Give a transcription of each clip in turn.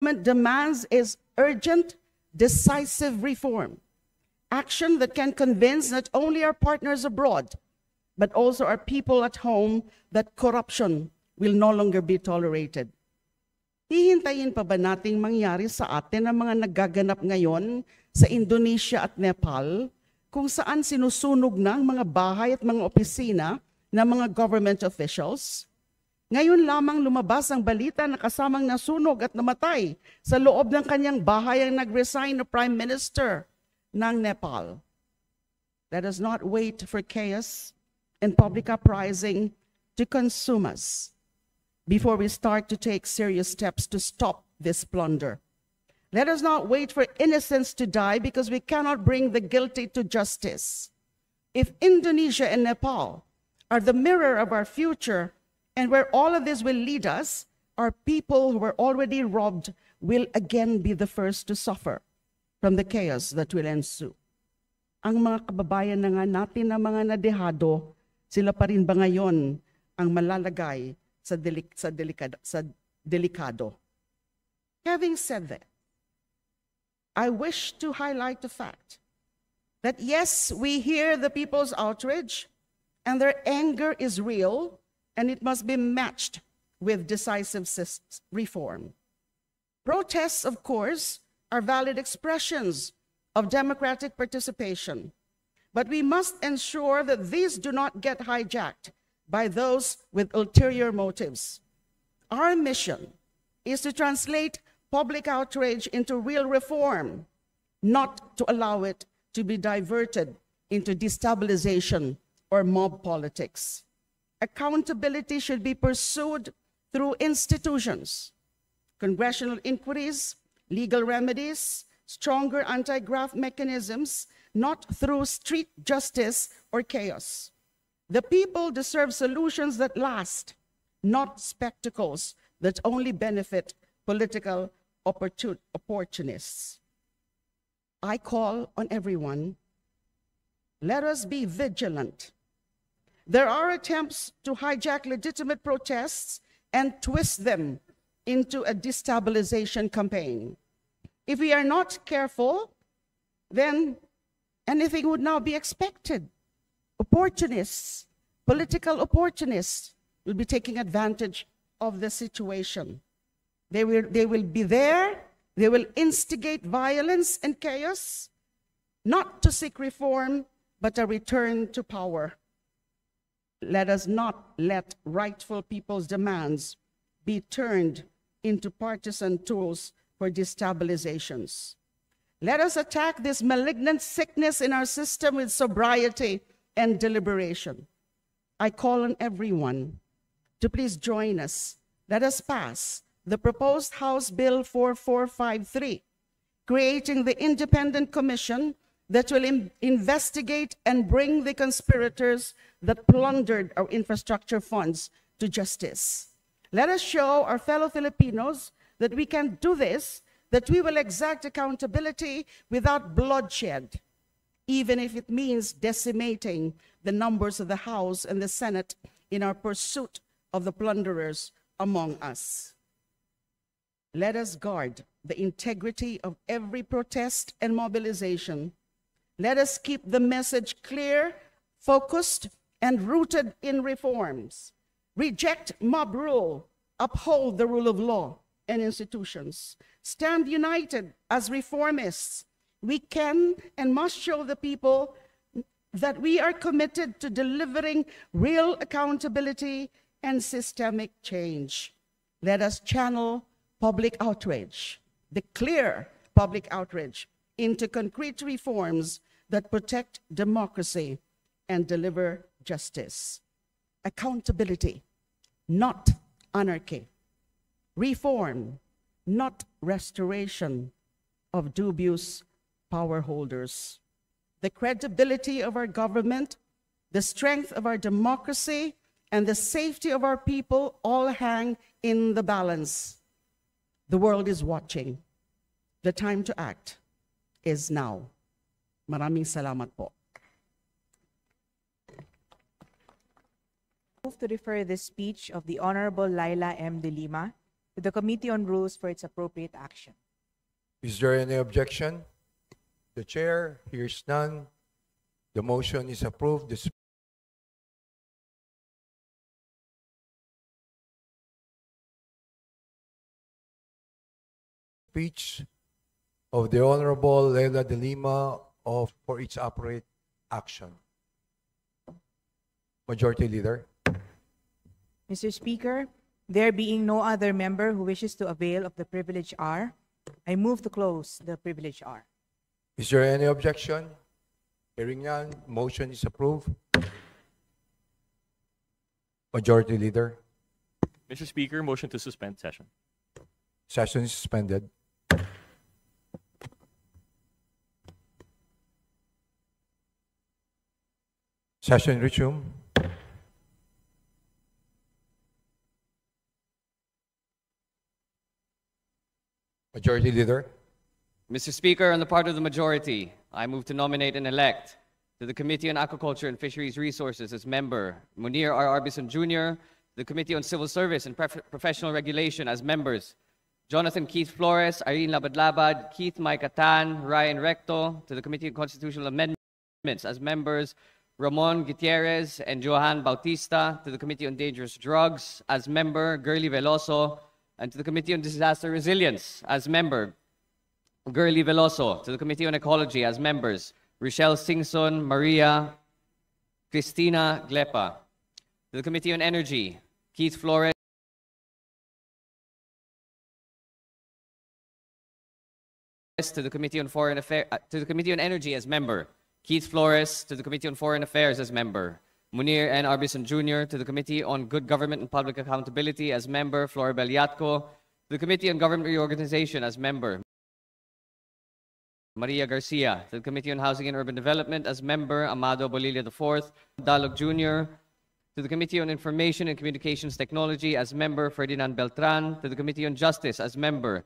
demands is urgent, decisive reform. Action that can convince not only our partners abroad, but also our people at home that corruption will no longer be tolerated. Hihintayin pa ba nating mangyari sa atin ang mga nagaganap ngayon sa Indonesia at Nepal, kung saan sinusunog na ang mga bahay at mga opisina ng mga government officials? Ngayon lamang lumabas ang balita na kasamang nasunog at namatay sa loob ng kanyang bahay ang nag-resign na Prime Minister ng Nepal. Let us not wait for chaos and public uprising to consume us before we start to take serious steps to stop this plunder. Let us not wait for innocents to die because we cannot bring the guilty to justice. If Indonesia and Nepal are the mirror of our future and where all of this will lead us, our people who were already robbed will again be the first to suffer from the chaos that will ensue. Ang mga kababayan na nga natin na mga nadehado, sila pa rin ba ngayon ang malalagay sa delikado? Having said that, I wish to highlight the fact that yes, we hear the people's outrage and their anger is real and it must be matched with decisive reform. Protests, of course, are valid expressions of democratic participation, but we must ensure that these do not get hijacked by those with ulterior motives. Our mission is to translate public outrage into real reform, not to allow it to be diverted into destabilization or mob politics. Accountability should be pursued through institutions, congressional inquiries, legal remedies, stronger anti-graft mechanisms, not through street justice or chaos. The people deserve solutions that last, not spectacles that only benefit political opportunists. I call on everyone, let us be vigilant. There are attempts to hijack legitimate protests and twist them into a destabilization campaign. If we are not careful, then anything would now be expected. Opportunists, political opportunists, will be taking advantage of the situation. They will be there, they will instigate violence and chaos, not to seek reform, but a return to power. Let us not let rightful people's demands be turned into partisan tools for destabilizations. Let us attack this malignant sickness in our system with sobriety and deliberation. I call on everyone to please join us. Let us pass the proposed House Bill 4453, creating the independent commission that will investigate and bring the conspirators that plundered our infrastructure funds to justice. Let us show our fellow Filipinos that we can do this, that we will exact accountability without bloodshed, even if it means decimating the numbers of the House and the Senate in our pursuit of the plunderers among us. Let us guard the integrity of every protest and mobilization. Let us keep the message clear, focused, and rooted in reforms. Reject mob rule, uphold the rule of law and institutions. Stand united as reformists. We can and must show the people that we are committed to delivering real accountability and systemic change. Let us channel public outrage, the clear public outrage, into concrete reforms that protect democracy and deliver justice. Accountability, not anarchy. Reform, not restoration of dubious power holders. The credibility of our government, the strength of our democracy, and the safety of our people all hang in the balance. The world is watching. The time to act is now. Maraming salamat po. Move to refer the speech of the Honorable Laila M. De Lima to the Committee on Rules for its appropriate action. Is there any objection? The chair hears none. The motion is approved. The speech of the Honorable Leila de Lima for its appropriate action. Majority Leader. Mr. Speaker, there being no other member who wishes to avail of the privilege R, I move to close the privilege R. Is there any objection? Hearing none, motion is approved. Majority Leader. Mr. Speaker, motion to suspend session. Session is suspended. Session resumed. Majority Leader. Mr. Speaker, on the part of the majority, I move to nominate and elect to the Committee on Aquaculture and Fisheries Resources as member Munir R. Arbison Jr., the Committee on Civil Service and Professional Regulation as members Jonathan Keith Flores, Irene Labad-Labad, Keith Mike Atan, Ryan Recto, to the Committee on Constitutional Amendments as members Ramon Gutierrez and Johan Bautista, to the Committee on Dangerous Drugs as member Gurley Veloso, and to the Committee on Disaster Resilience as member Gurley Veloso, to the Committee on Ecology as members Rochelle Singson, Maria Cristina Glepa, to the Committee on Energy Keith Flores, to the Committee on Foreign Affairs, to the Committee on Energy as member Keith Flores, to the Committee on Foreign Affairs as member Munir N. Arbison Jr., to the Committee on Good Government and Public Accountability as member Floribel Yatco, to the Committee on Government Reorganization as member Maria Garcia, to the Committee on Housing and Urban Development as member Amado Bolilla IV, Dalog Jr., to the Committee on Information and Communications Technology as member Ferdinand Beltran, to the Committee on Justice as member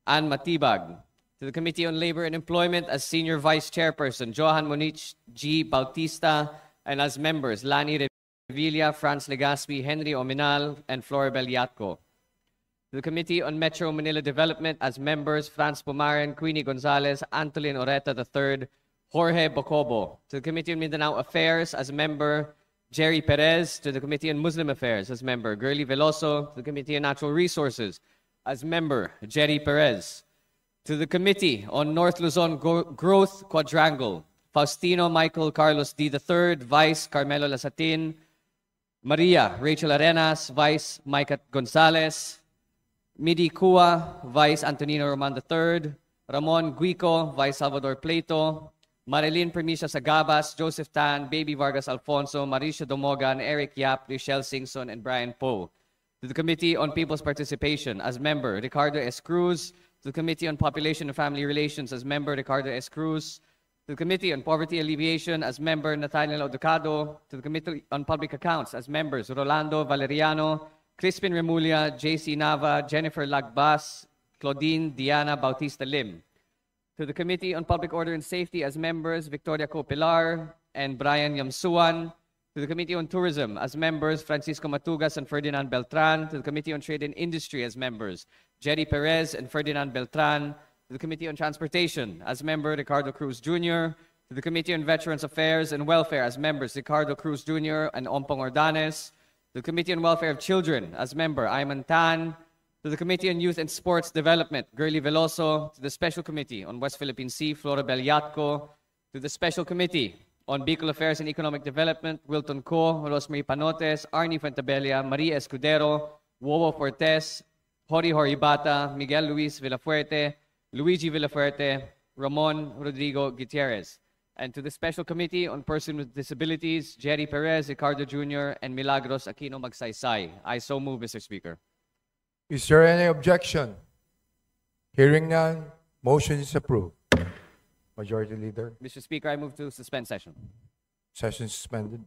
Ann Matibag, to the Committee on Labor and Employment as Senior Vice Chairperson Johan Monich G. Bautista, and as members Lani Revilla, Franz Legaspi, Henry Ominal, and Floribel Yatco. To the Committee on Metro Manila Development as members Franz Pumaren, Queenie Gonzalez, Antolin Oreta III, Jorge Bocobo. To the Committee on Mindanao Affairs as member Jerry Perez. To the Committee on Muslim Affairs as member Gurley Veloso. To the Committee on Natural Resources as member Jerry Perez. To the Committee on North Luzon Growth Quadrangle, Faustino Michael Carlos D. III, Vice Carmelo Lasatin, Maria Rachel Arenas, Vice Micah Gonzalez, Midi Cua, Vice Antonino Roman III, Ramon Guico, Vice Salvador Plato, Marilyn Permisa Sagabas, Joseph Tan, Baby Vargas Alfonso, Marisha Domogan, Eric Yap, Richelle Singson, and Brian Poe. To the Committee on People's Participation as member Ricardo S. Cruz. To the Committee on Population and Family Relations as member Ricardo S. Cruz. To the Committee on Poverty Alleviation as member Nathaniel Odocado. To the Committee on Public Accounts as members Rolando Valeriano, Crispin Remulla, J.C. Nava, Jennifer Lagbas, Claudine Diana Bautista Lim. To the Committee on Public Order and Safety as members Victoria Copilar and Brian Yamsuan. To the Committee on Tourism as members Francisco Matugas and Ferdinand Beltran. To the Committee on Trade and Industry as members Jerry Perez and Ferdinand Beltran. To the Committee on Transportation as member Ricardo Cruz Jr. To the Committee on Veterans Affairs and Welfare as members Ricardo Cruz Jr. and Ompong Ordanes. To the Committee on Welfare of Children as member Ayman Tan. To the Committee on Youth and Sports Development, Gurley Veloso. To the Special Committee on West Philippine Sea, Floribel Yatco. To the Special Committee on Bicol Affairs and Economic Development, Wilton Co, Rosemary Panotes, Arnie Fuentabella, Maria Escudero, Wowo Fortes, Hori Horibata, Miguel Luis Villafuerte, Luigi Villafuerte, Ramon Rodrigo Gutierrez. And to the Special Committee on Persons with Disabilities, Jerry Perez, Ricardo Jr., and Milagros Aquino Magsaysay. I so move, Mr. Speaker. Is there any objection? Hearing none, motion is approved. Majority Leader. Mr. Speaker, I move to suspend session. Session suspended.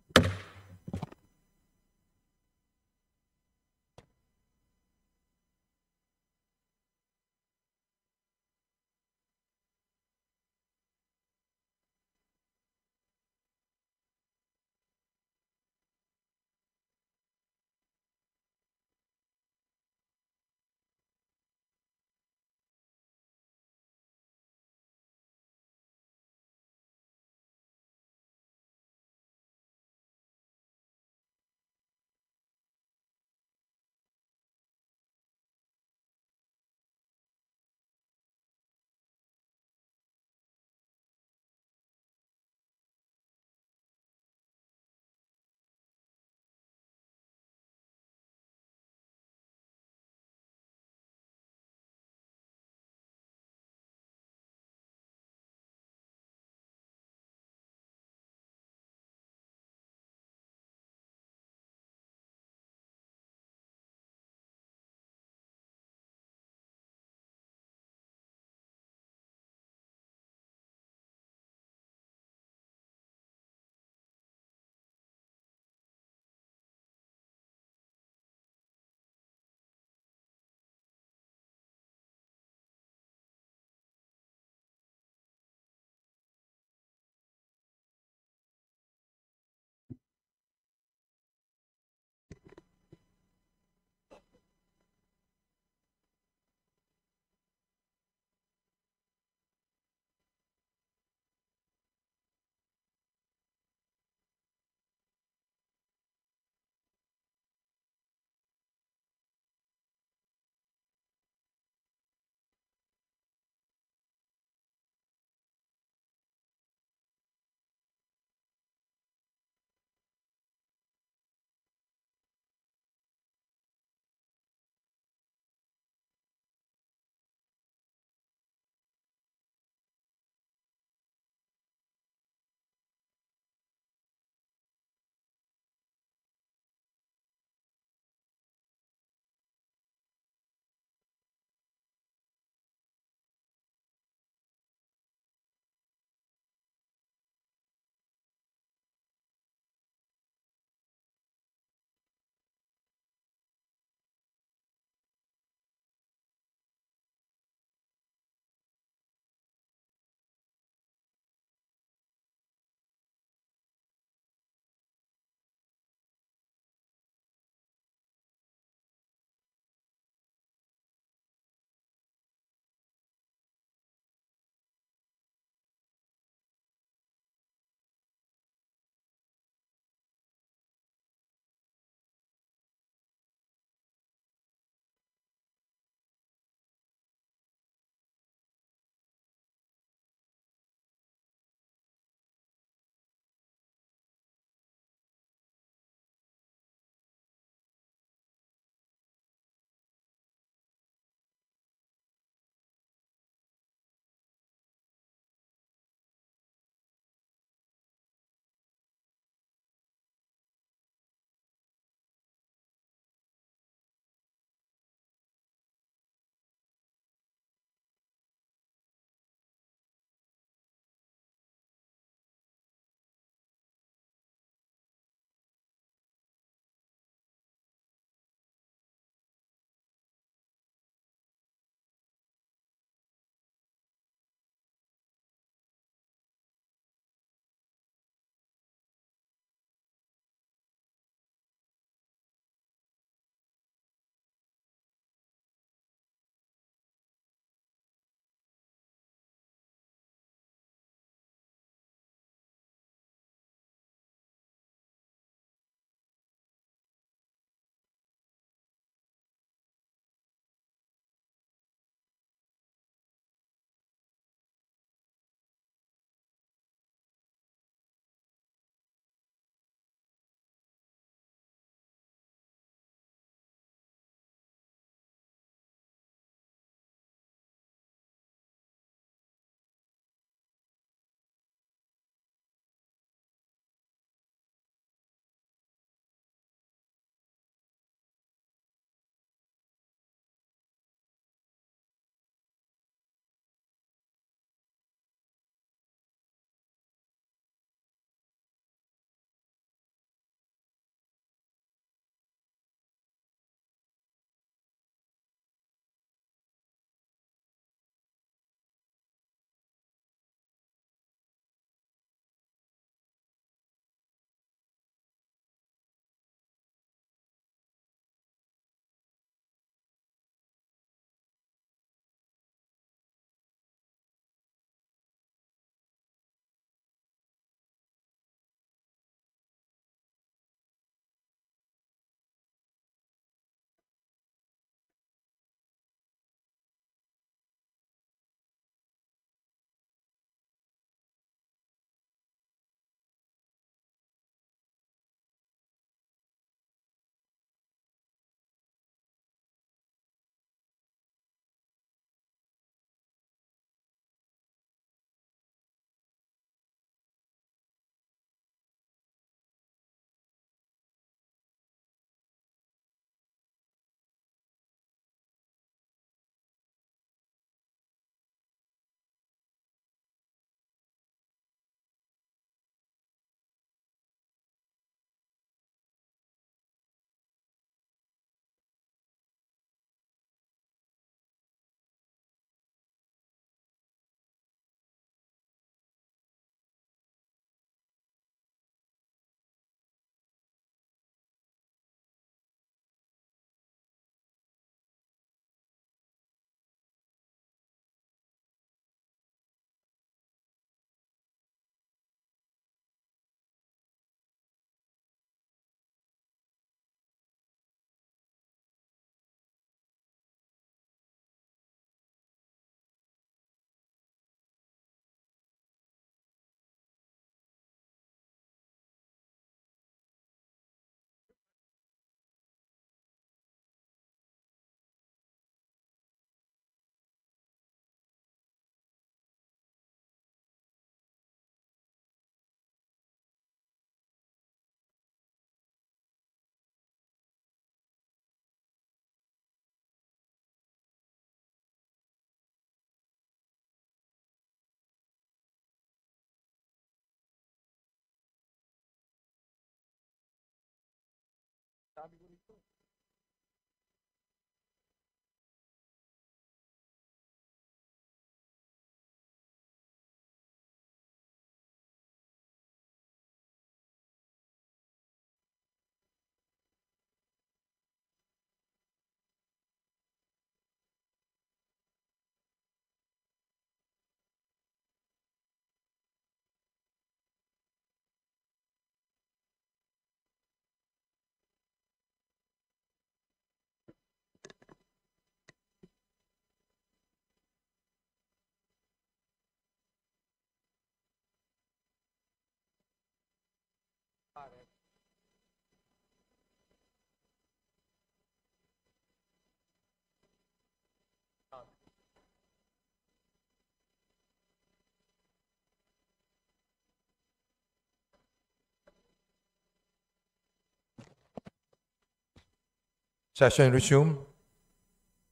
Session resume.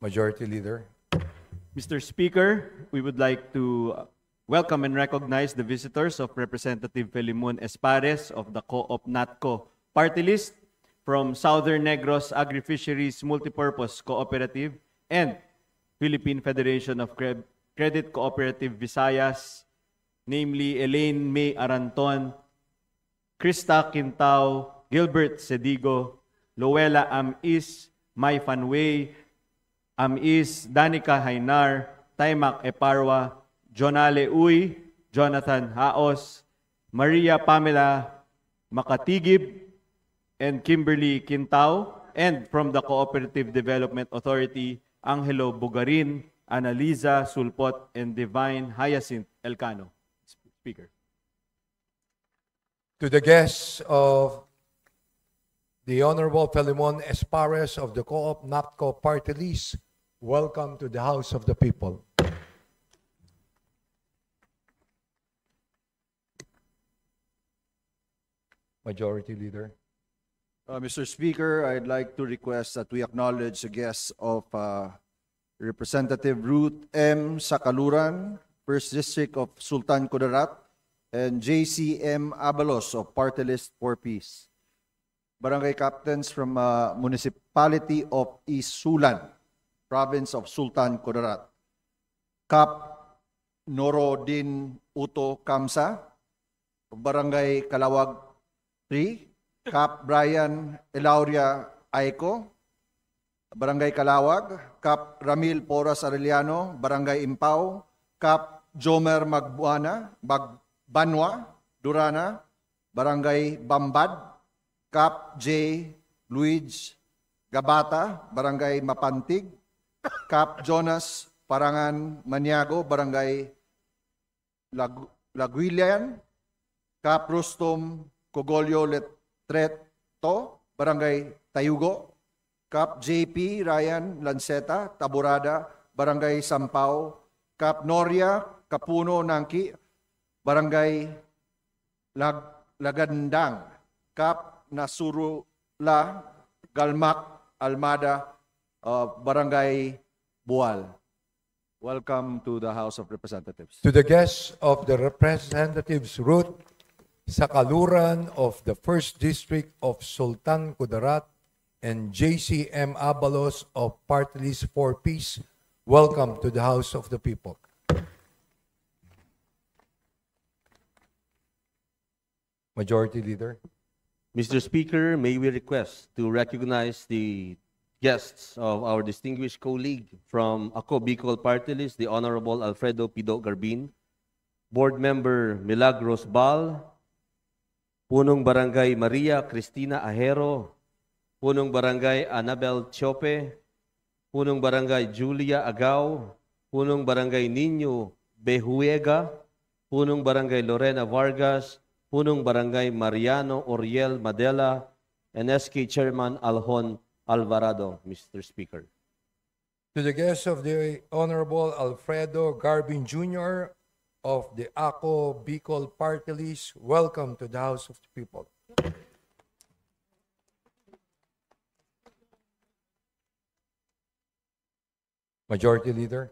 Majority Leader. Mr. Speaker, we would like to welcome and recognize the visitors of Representative Felimun Espares of the Co-op NATCO party list from Southern Negros Agri-Fisheries Multipurpose Cooperative and Philippine Federation of Credit Cooperative Visayas, namely Elaine May Aranton, Krista Quintao, Gilbert Sedigo, Loela Amis, Mai Fanway, Amis, Danica Hainar, Taimak Eparwa, Jonale Uy, Jonathan Haos, Maria Pamela Makatigib, and Kimberly Quintao, and from the Cooperative Development Authority, Angelo Bugarin, Analiza Sulpot, and Divine Hyacinth Elcano. Speaker. To the guests of the Honorable Felimon Espares of the Co-op NAPCO party list, welcome to the House of the People. Majority Leader. Mr. Speaker, I'd like to request that we acknowledge the guests of Representative Ruth M. Sakaluran, 1st District of Sultan Kudarat, and JCM Abalos of Party List for Peace. Barangay captains from Municipality of East Sulan, Province of Sultan Kudarat. Kap Norodin Uto Kamsa, Barangay Kalawag 3, Kap Brian Elauria Aiko, Barangay Kalawag, Kap Ramil Poras Arellano, Barangay Impao, Kap Jomer Banwa, Durana, Barangay Bambad, Kap J. Luigi Gabata, Barangay Mapantig, Kap Jonas Parangan Maniago, Barangay Laguilian, Kap Rustom Cogolio Letreto, Barangay Tayugo, Kap JP Ryan Lanceta, Taburada, Barangay Sampao, Kap Noria Kapuno Nangki, Barangay Lagandang, Kap Nasurula Galmak Almada, Barangay Bual. Welcome to the House of Representatives. To the guests of the Representatives Ruth Sakaluran of the 1st District of Sultan Kudarat and JCM Abalos of Party List for Peace, welcome to the House of the People. Majority Leader. Mr. Speaker, may we request to recognize the guests of our distinguished colleague from Ako Bicol Party List, the Honorable Alfredo Pido Garbin, Board Member Milagros Bal, Punong Barangay Maria Cristina Ahero, Punong Barangay Anabel Chope, Punong Barangay Julia Agao, Punong Barangay Nino Behuega, Punong Barangay Lorena Vargas, Punong Barangay Mariano Oriel Madela, and SK Chairman Aljon Alvarado, Mr. Speaker. To the guests of the Honorable Alfredo Garbin Jr. of the Ako Bicol Party List, welcome to the House of the People. Majority Leader.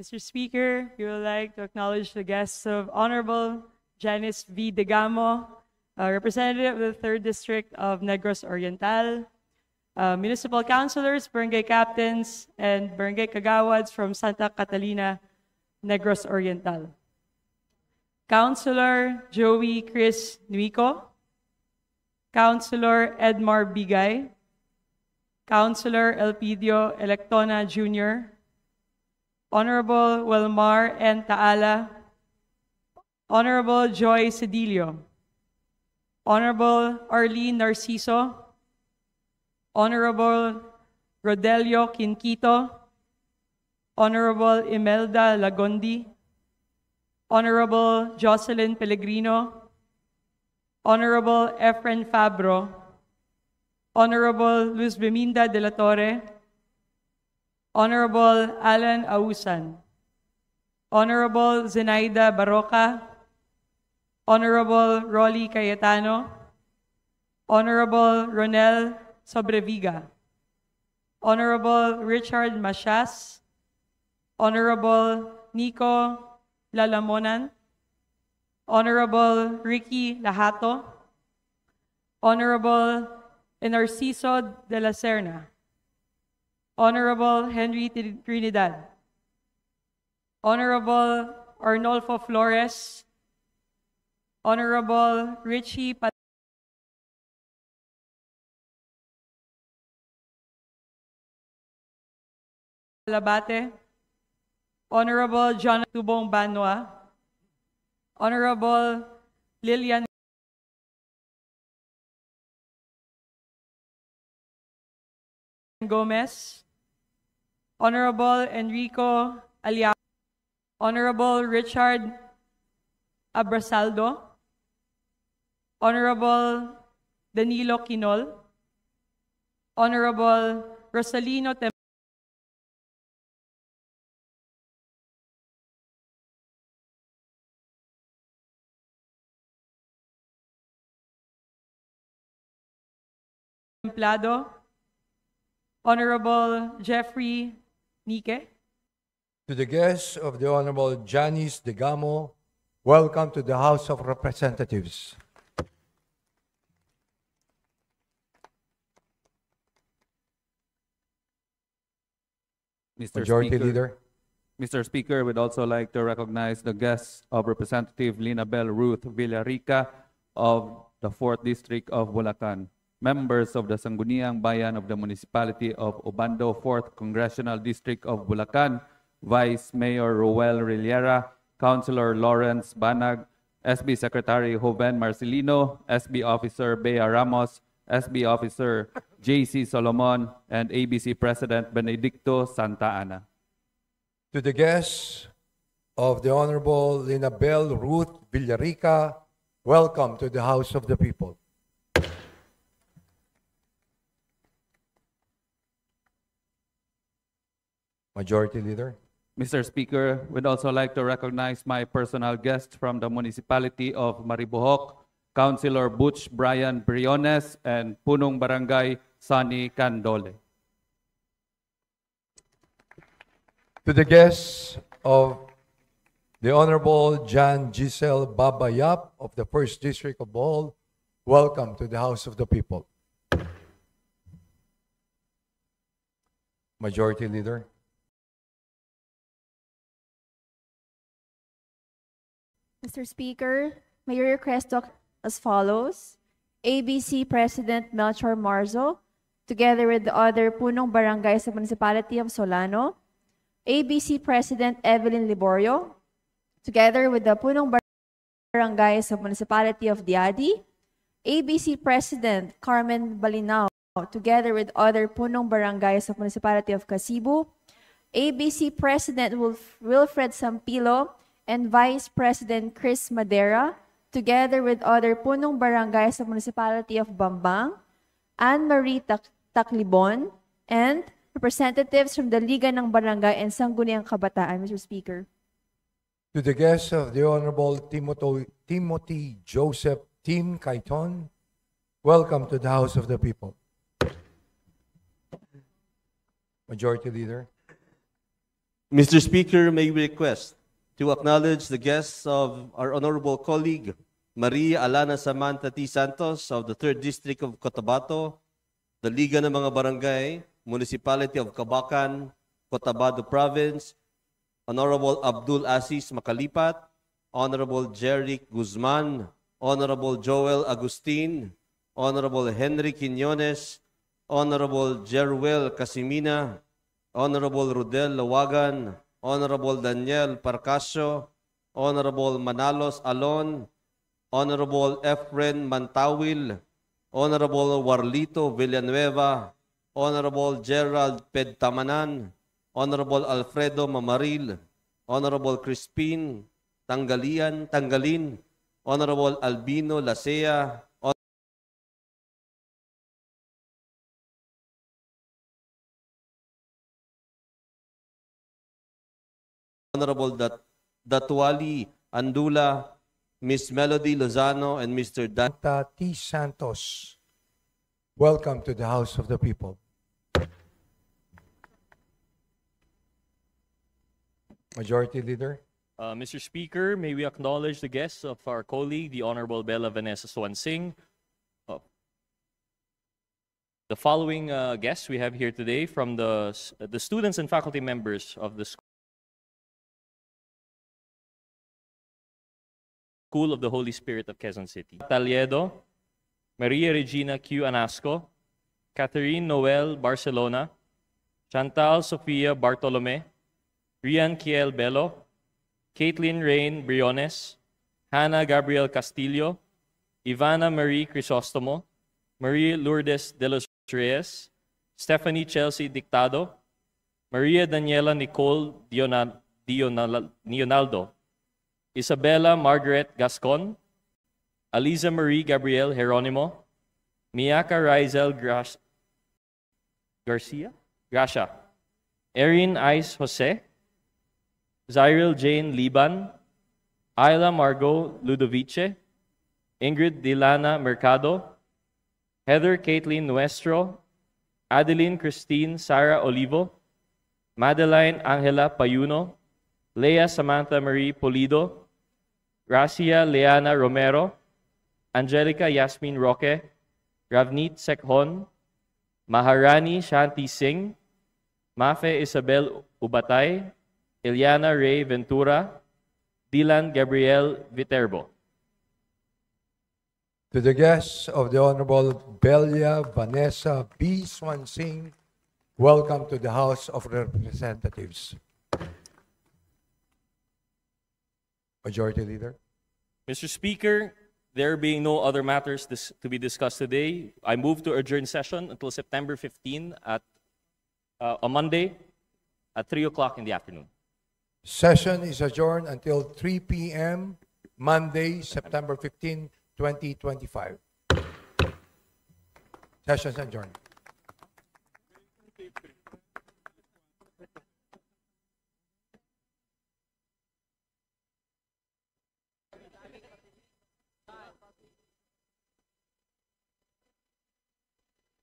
Mr. Speaker, we would like to acknowledge the guests of Honorable Janice V. Degamo representative of the 3rd District of Negros Oriental, municipal councilors, barangay captains, and barangay kagawads from Santa Catalina, Negros Oriental. Councilor Joey Chris Nuico, Councilor Edmar Bigay, Councilor Elpidio Electona Jr., Honorable Wilmar N. Taala, Honorable Joy Cedillo, Honorable Arlene Narciso, Honorable Rodelio Quinquito, Honorable Imelda Lagondi, Honorable Jocelyn Pellegrino, Honorable Efren Fabro, Honorable Luz Beminda de la Torre, Honorable Alan Ausan, Honorable Zenaida Barroca, Honorable Rolly Cayetano, Honorable Ronel Sobreviga, Honorable Richard Machas, Honorable Nico Lalamonan, Honorable Ricky Lahato, Honorable Enarciso de la Serna, Honorable Henry Trinidad, Honorable Arnolfo Flores, Honorable Richie Palabate, Honorable John Tubong Banwa, Honorable Lilian Gomez, Honorable Enrico Aliao, Honorable Richard Abrasaldo, Honorable Danilo Quinol, Honorable Rosalino Templado, Honorable Jeffrey Nike, To the guests of the Honorable Janice Degamo, welcome to the House of Representatives. Mr. Majority Speaker, Leader. Mr. Speaker, we'd also like to recognize the guests of Representative Lina Bell Ruth Villarica of the 4th District of Bulacan, members of the Sangguniang Bayan of the Municipality of Obando, 4th Congressional District of Bulacan, Vice Mayor Roel Rillera, Councilor Lawrence Banag, SB Secretary Joven Marcelino, SB Officer Bea Ramos, SB Officer J.C. Solomon, and ABC President Benedicto Santa Ana. To the guests of the Honorable Lina Bell Ruth Villarica, welcome to the House of the People. Majority Leader. Mr. Speaker, we'd also like to recognize my personal guest from the municipality of Maribojoc, Councilor Butch Brian Briones, and Punong Barangay Sonny Candole. To the guests of the Honorable John Giselle Babayap of the 1st District of Bohol, welcome to the House of the People. Majority Leader. Mr. Speaker, may your request as follows. ABC President Melchor Marzo, together with the other punong barangays of Municipality of Solano, ABC President Evelyn Liborio, together with the punong barangays of Municipality of Diadi, ABC President Carmen Balinao, together with other punong barangays of Municipality of Casibu, ABC President Wilfred Sampilo, and Vice President Chris Madera, together with other punong barangays of Municipality of Bambang, Anne-Marie Taklibon, and representatives from the Liga ng Barangay and Sangguniang Kabataan, Mr. Speaker. To the guests of the Honorable Timothy Joseph Tim Kaiton, welcome to the House of the People. Majority Leader. Mr. Speaker, may we request to acknowledge the guests of our honorable colleague, Maria Alana Samantha T. Santos of the 3rd District of Cotabato, the Liga ng mga Barangay, Municipality of Cabacan, Cotabato Province, Honorable Abdul Aziz Makalipat, Honorable Jeric Guzman, Honorable Joel Agustin, Honorable Henry Quiñones, Honorable Jeruel Casimina, Honorable Rodel Lawagan, Honorable Daniel Parcasio, Honorable Manalos Alon, Honorable Efren Mantawil, Honorable Warlito Villanueva, Honorable Gerald Pedtamanan, Honorable Alfredo Mamaril, Honorable Crispin Tangalin, Honorable Albino Lasea, Honorable Datuali Andula, Miss Melody Lozano, and Mr. Dan T. Santos, welcome to the House of the People. Majority Leader. Mr. Speaker, may we acknowledge the guests of our colleague, the Honorable Bella Vanessa Swansing. The following guests we have here today from the students and faculty members of the School of the Holy Spirit of Quezon City. Taliedo, Maria Regina Q. Anasco, Catherine Noel Barcelona, Chantal Sofia Bartolome, Rian Kiel Bello, Caitlin Rain Briones, Hannah Gabriel Castillo, Ivana Marie Crisostomo, Maria Lourdes de los Reyes, Stephanie Chelsea Dictado, Maria Daniela Nicole Dionaldo, Isabella Margaret Gascon, Aliza Marie Gabriel Jeronimo, Miaka Rizel Gracia, Erin Ice Jose, Zyril Jane Liban, Ayla Margot Ludovice, Ingrid Dilana Mercado, Heather Caitlin Nuestro, Adeline Christine Sara Olivo, Madeline Angela Payuno, Leah Samantha Marie Polido, Gracia Leana Romero, Angelica Yasmin Roque, Ravneet Sekhon, Maharani Shanti Singh, Mafe Isabel Ubatay, Ilyana Ray Ventura, Dylan Gabriel Viterbo. To the guests of the Honorable Belia Vanessa B. Swansing, welcome to the House of Representatives. Majority Leader. Mr. Speaker, there being no other matters to be discussed today, I move to adjourn session until September 15 at on Monday at 3 o'clock in the afternoon. Session is adjourned until 3 p.m. Monday, September 15, 2025. Session is adjourned.